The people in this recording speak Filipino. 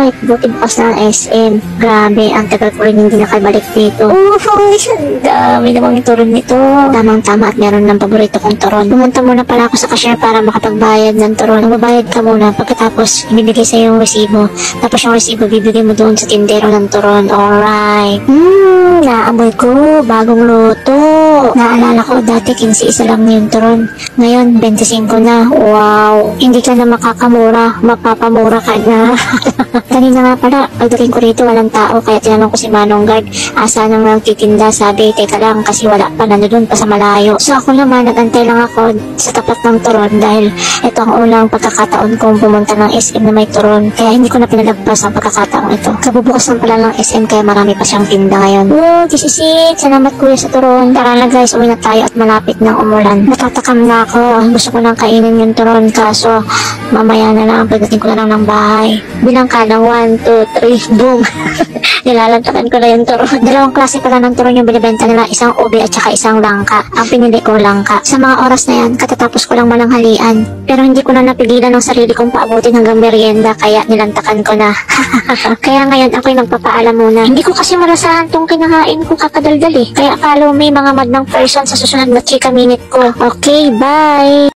Alright, buti bukas na ang SM. Grabe, ang tagal ko rin hindi nakabalik dito. Ang dami namang turon nito. Tamang-tama at meron ng paborito kong turon. Pumunta muna pala ako sa cashier para makapagbayad ng turon. Magbabayad ka muna, pagkatapos ibibigay sa yung resibo. Tapos yung resibo bibigay mo doon sa tindero ng turon. Alright. Naamoy ko, bagong luto. Naalala ko, dati 15 isa lang yung turon. Ngayon, 25 na. Wow. Hindi ka na makakamura. Mapapamura ka na. Kanina nga pala, pagdating ko rito, walang tao. Kaya tinanong ko si Manong Guard, asa nang nagtitinda. Sabi, teka lang, kasi wala pa. Nandun pa sa malayo. So ako naman, nagantay lang ako sa tapat ng turon dahil ito ang unang pagkakataon kong pumunta ng SM na may turon. Kaya hindi ko na pinalagpas ang pagkakataon ito. Kabubukas lang pala ng SM kaya marami pa siyang tinda ngayon. This is it. Salamat kuya sa turon. Tara na guys, uwi na tayo at malapit ng umulan. Natatakam na ako. Gusto ko nang kainin yung turon kaso mamaya na lang pagdating ko na lang ng bahay. Bilang ka ng 1, 2, 3, boom. Nilalantakan ko na yung turon. Dalawang klase pala ng turon yung binibenta nila, isang ube at saka isang langka. Ang pinili ko langka. Sa mga oras na yan, katatapos ko lang mananghalian. Pero hindi ko na napigilan ng sarili kong paabutin hanggang merienda kaya nilantakan ko na. Kaya ngayon ako'y magpapaalam muna. Hindi ko kasi malasahan tong kinakain ko kakadaldal eh. Kaya follow me mga madlang person sa susunod na chika minute ko. Okay, bye!